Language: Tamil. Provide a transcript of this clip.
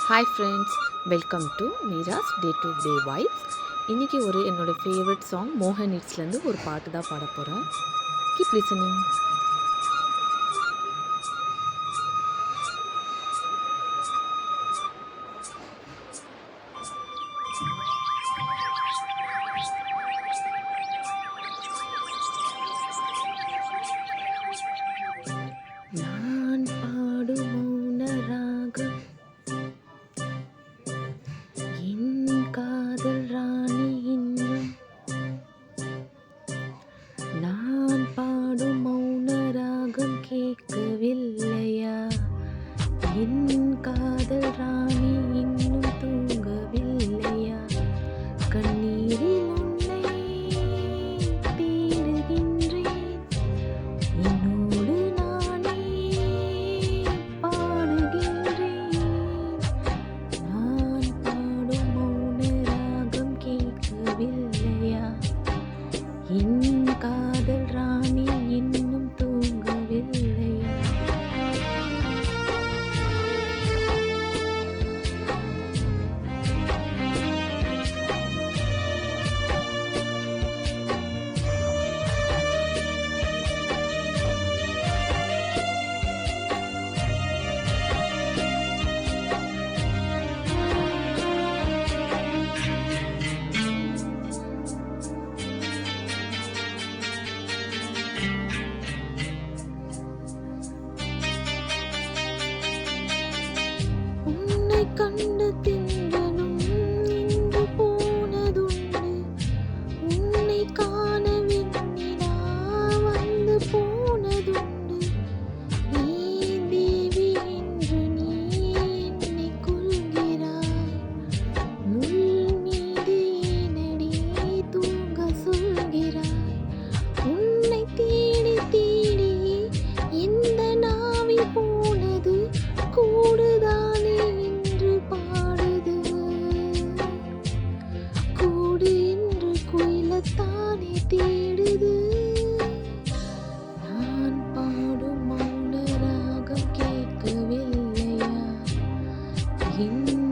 Hi friends, welcome to Meera's day to day vibes. இன்றைக்கி என்னோடய ஃபேவரட் சாங் மோகன் இட்ஸ்லேருந்து ஒரு பாட்டு தான் பாட போகிறேன். Keep listening. நான் பாடும் மௌன ராகம் என் காதல் ராணி இன்னும், நான் பாடும் மௌன ராகம் கேட்கவில்லையா? என் காதல் ராணி இன்னும் தூங்கவில்லையா? கண்ணீரில் உன்னை தேடுகின்றேன், என்னோடு நானே பாடுகின்றேன். நான் பாடும் மௌன ராகம் கேட்கவில்லையா? என் காதல் ராணி இன்னும் தூங்கவில்லையா? உன்னை கண்டு திங்களும் நின்று போனதுண்டு, உன்னை காண விண்ணிலா வந்து போனதுண்டு. நீ தேவி என்று நீ என்னை கொள்கிறாய், முள் மீது ஏனடி தூங்க சொல்கிறாய்? உன்னை தேடி தேடி எந்த நாவி போனது, கூடுதானே என்று பாடுது. கூடு என்று குயிலத்தானே தேடுது. நான் பாடும் மௌன ராகம் கேட்கவில்லையா? என்